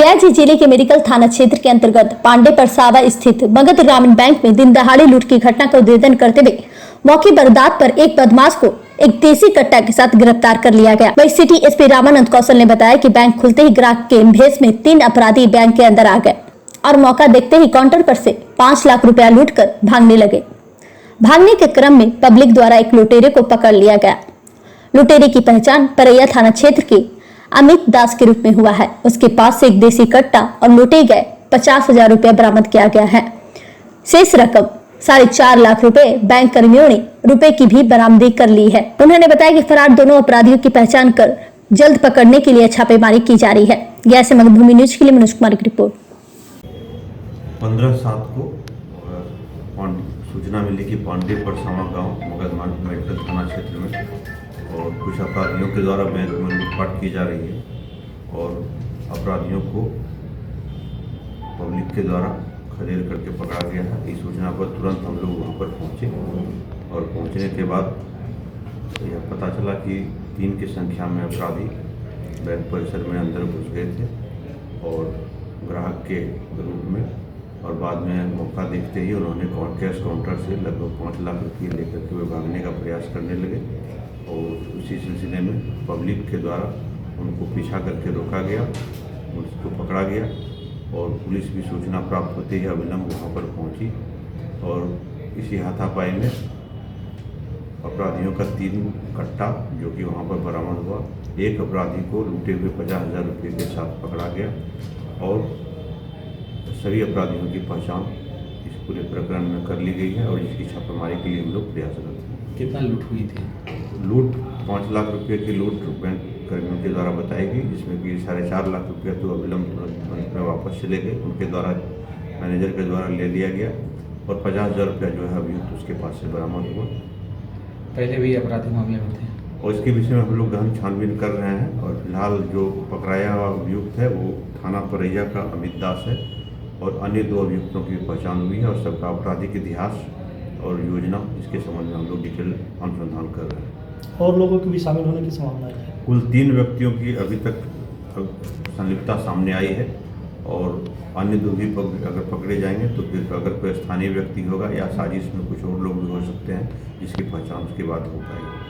DIG जिले के medical थाना क्षेत्र के अंतर्गत पांडे परसावा स्थित मगध ग्रामीण बैंक में दिन दहाड़े लूट की घटना का उद्भेदन करते हुए मौके पर दांत पर एक बदमाश को एक देसी कट्टा के साथ गिरफ्तार कर लिया गया। वही सिटी एसपी रामानंद कौशल ने बताया कि बैंक खुलते ही ग्राहक के भेष में 3 अपराधी बैंक के अंदर आ गए और मौका देखते ही काउंटर पर से 5 लाख रुपया लूट कर भागने लगे। भागने के क्रम में पब्लिक द्वारा एक लुटेरे को पकड़ लिया गया। लुटेरे की पहचान परैया थाना क्षेत्र के अमित दास के रूप में हुआ है। उसके पास से एक देसी कट्टा और लूटे गए 50,000 रुपया बरामद किया गया है। शेष रकम 4.5 लाख रुपए बैंक कर्मियों ने रुपए की भी बरामदी कर ली है। उन्होंने बताया कि फरार दोनों अपराधियों की पहचान कर जल्द पकड़ने के लिए छापेमारी की जा रही है। गया से मगधभूमि न्यूज के लिए मनोज कुमार की रिपोर्ट। 15/7 को सूचना मिली कि पांडे परसावा गांव मगध मेडिकल थाना क्षेत्र में और कुछ अपराधियों के द्वारा बैंक में लूटपाट की जा रही है और अपराधियों को पब्लिक के द्वारा खदेड़ करके पकड़ा गया है। इस सूचना पर तुरंत हम लोग वहाँ पर पहुँचे और पहुँचने के बाद यह पता चला कि 3 की संख्या में अपराधी बैंक परिसर में अंदर घुस गए थे और ग्राहक के रूप में और बाद में मौका देखते ही उन्होंने कैश काउंटर से लगभग 5 लाख रुपये लेकर के वे भागने का प्रयास करने लगे और उसी सिलसिले में पब्लिक के द्वारा उनको पीछा करके रोका गया, उसको पकड़ा गया और पुलिस भी सूचना प्राप्त होते ही अविलंब वहाँ पर पहुँची और इसी हाथापाई में अपराधियों का 3 कट्टा जो कि वहाँ पर बरामद हुआ। एक अपराधी को लूटे हुए 50,000 रुपये के साथ पकड़ा गया और सभी अपराधियों की पहचान इस पूरे प्रकरण में कर ली गई है और इसकी छापेमारी के लिए हम लोग प्रयासरत हैं। कितना लूट हुई थी? लूट 5 लाख रुपये की लूट बैंक कर्मियों के द्वारा बताई गई, जिसमें कि 4.5 लाख रुपया तो अविलंब में वापस चले गए, उनके द्वारा मैनेजर के द्वारा ले लिया गया और 50,000 रुपया जो है अभियुक्त उसके पास से बरामद हुआ। पहले भी अपराधी मामले में थे और इसके विषय में हम लोग गहन छानबीन कर रहे हैं और फिलहाल जो पकड़ाया हुआ अभियुक्त है वो थाना परैया का अमित दास है और अन्य 2 अभियुक्तों की पहचान हुई है और सबका आपराधिक इतिहास और योजना इसके संबंध में हम लोग डिटेल अनुसंधान कर रहे हैं। और लोगों की भी शामिल होने की संभावना है? कुल 3 व्यक्तियों की अभी तक संलिप्तता सामने आई है और अन्य 2 भी अगर पकड़े जाएंगे तो फिर अगर कोई स्थानीय व्यक्ति होगा या साजिश में कुछ और लोग भी हो सकते हैं जिसकी पहचान उसके बाद हो पाएगी।